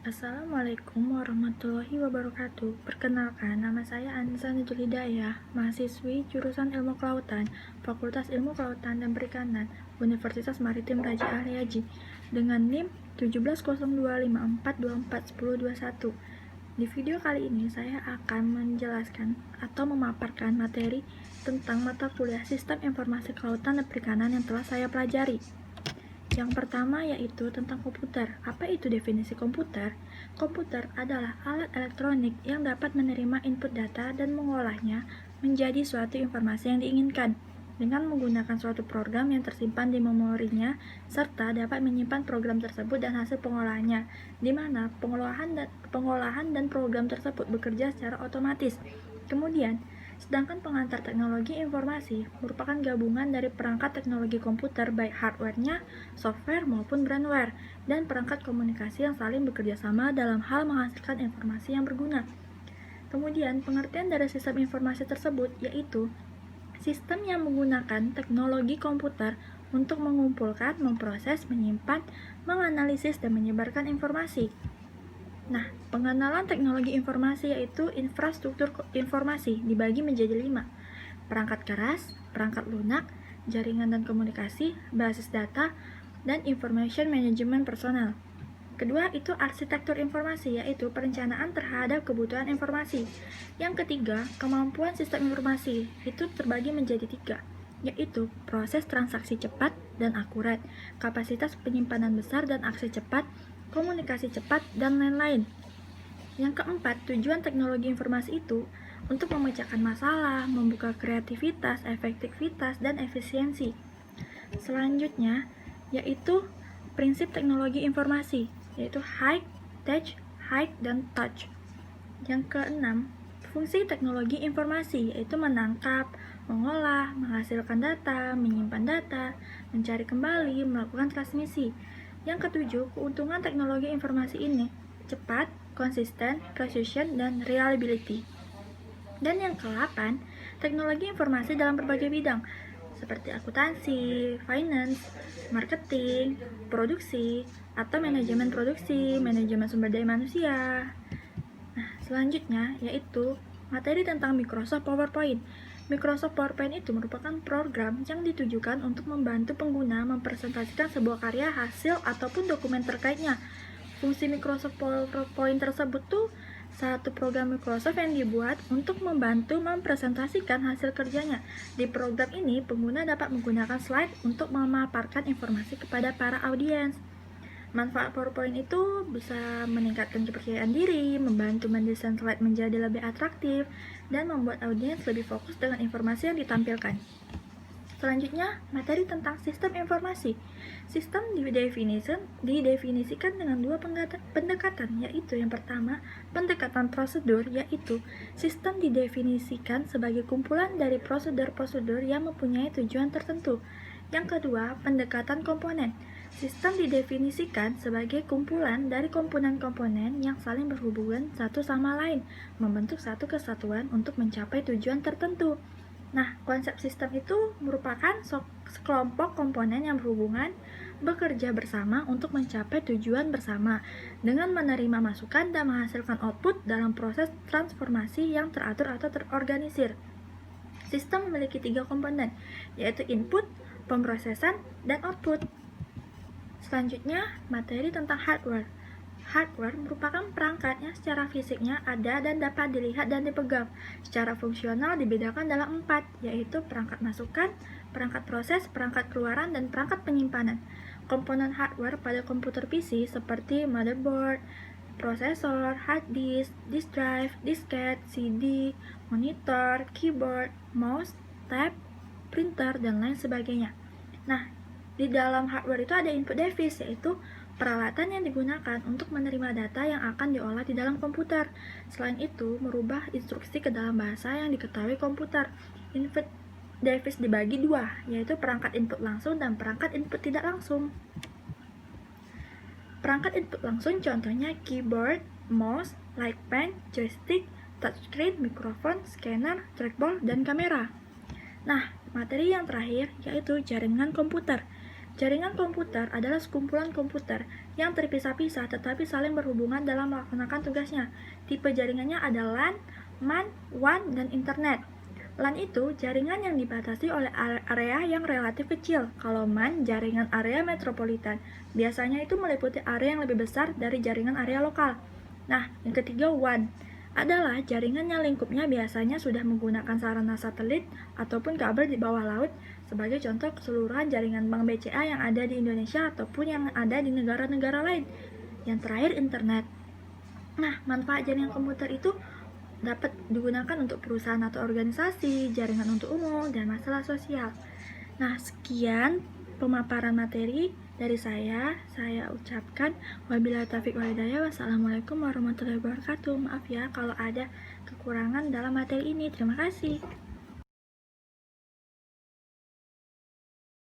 Assalamualaikum warahmatullahi wabarakatuh. Perkenalkan, nama saya Anissa Najul Hidayah, mahasiswi jurusan Ilmu Kelautan, Fakultas Ilmu Kelautan dan Perikanan, Universitas Maritim Raja Ali Haji, dengan NIM 170254241. Di video kali ini saya akan menjelaskan atau memaparkan materi tentang mata kuliah Sistem Informasi Kelautan dan Perikanan yang telah saya pelajari. Yang pertama yaitu tentang komputer. Apa itu definisi komputer? Komputer adalah alat elektronik yang dapat menerima input data dan mengolahnya menjadi suatu informasi yang diinginkan dengan menggunakan suatu program yang tersimpan di memorinya serta dapat menyimpan program tersebut dan hasil pengolahannya, di mana pengolahan dan program tersebut bekerja secara otomatis. Kemudian, sedangkan pengantar teknologi informasi merupakan gabungan dari perangkat teknologi komputer baik hardware-nya, software maupun brandware, dan perangkat komunikasi yang saling bekerja sama dalam hal menghasilkan informasi yang berguna. Kemudian, pengertian dari sistem informasi tersebut yaitu sistem yang menggunakan teknologi komputer untuk mengumpulkan, memproses, menyimpan, menganalisis, dan menyebarkan informasi. Nah, pengenalan teknologi informasi yaitu infrastruktur informasi dibagi menjadi 5. Perangkat keras, perangkat lunak, jaringan dan komunikasi, basis data, dan information management personal. Kedua itu arsitektur informasi yaitu perencanaan terhadap kebutuhan informasi. Yang ketiga, kemampuan sistem informasi itu terbagi menjadi 3, yaitu proses transaksi cepat dan akurat, kapasitas penyimpanan besar dan akses cepat, komunikasi cepat, dan lain-lain. Yang keempat, tujuan teknologi informasi itu untuk memecahkan masalah, membuka kreativitas, efektivitas, dan efisiensi. Selanjutnya, yaitu prinsip teknologi informasi, yaitu high, tech, high, dan touch. Yang keenam, fungsi teknologi informasi, yaitu menangkap, mengolah, menghasilkan data, menyimpan data, mencari kembali, melakukan transmisi. Yang ketujuh, keuntungan teknologi informasi ini cepat, konsisten, precision, dan reliability. Dan yang ke-8, teknologi informasi dalam berbagai bidang seperti akuntansi, finance, marketing, produksi, atau manajemen produksi, manajemen sumber daya manusia. Nah, selanjutnya yaitu materi tentang Microsoft PowerPoint. Microsoft PowerPoint itu merupakan program yang ditujukan untuk membantu pengguna mempresentasikan sebuah karya, hasil, ataupun dokumen terkaitnya. Fungsi Microsoft PowerPoint tersebut tuh satu program Microsoft yang dibuat untuk membantu mempresentasikan hasil kerjanya. Di program ini, pengguna dapat menggunakan slide untuk memaparkan informasi kepada para audiens. Manfaat PowerPoint itu bisa meningkatkan kepercayaan diri, membantu mendesain slide menjadi lebih atraktif, dan membuat audiens lebih fokus dengan informasi yang ditampilkan. Selanjutnya, materi tentang sistem informasi. Sistem didefinisikan dengan 2 pendekatan, yaitu yang pertama, pendekatan prosedur, yaitu sistem didefinisikan sebagai kumpulan dari prosedur-prosedur yang mempunyai tujuan tertentu. Yang kedua, pendekatan komponen. Sistem didefinisikan sebagai kumpulan dari komponen-komponen yang saling berhubungan satu sama lain, membentuk satu kesatuan untuk mencapai tujuan tertentu. Nah, konsep sistem itu merupakan sekelompok komponen yang berhubungan, bekerja bersama untuk mencapai tujuan bersama, dengan menerima masukan dan menghasilkan output dalam proses transformasi yang teratur atau terorganisir. Sistem memiliki 3 komponen, yaitu input, pemrosesan, dan output. Selanjutnya, materi tentang hardware. Hardware merupakan perangkat yang secara fisiknya ada dan dapat dilihat dan dipegang. Secara fungsional dibedakan dalam 4, yaitu perangkat masukan, perangkat proses, perangkat keluaran, dan perangkat penyimpanan. Komponen hardware pada komputer PC seperti motherboard, prosesor, hard disk, disk drive, disket, CD, monitor, keyboard, mouse, tab, printer, dan lain sebagainya. Nah, di dalam hardware itu ada input device, yaitu peralatan yang digunakan untuk menerima data yang akan diolah di dalam komputer. Selain itu, merubah instruksi ke dalam bahasa yang diketahui komputer. Input device dibagi 2, yaitu perangkat input langsung dan perangkat input tidak langsung. Perangkat input langsung contohnya keyboard, mouse, light pen, joystick, touchscreen, mikrofon, scanner, trackball, dan kamera. Nah, materi yang terakhir yaitu jaringan komputer. Jaringan komputer adalah sekumpulan komputer yang terpisah-pisah tetapi saling berhubungan dalam melaksanakan tugasnya. Tipe jaringannya ada LAN, MAN, WAN, dan Internet. LAN itu jaringan yang dibatasi oleh area yang relatif kecil. Kalau MAN, jaringan area metropolitan. Biasanya itu meliputi area yang lebih besar dari jaringan area lokal. Nah, yang ketiga WAN adalah jaringan yang lingkupnya biasanya sudah menggunakan sarana satelit ataupun kabel di bawah laut, sebagai contoh keseluruhan jaringan bank BCA yang ada di Indonesia ataupun yang ada di negara-negara lain. Yang terakhir, internet. Nah, manfaat jaringan komputer itu dapat digunakan untuk perusahaan atau organisasi, jaringan untuk umum, dan masalah sosial. Nah, sekian pemaparan materi dari saya ucapkan wabillahi taufiq wal hidayah. Wassalamualaikum warahmatullahi wabarakatuh. Maaf ya kalau ada kekurangan dalam materi ini. Terima kasih.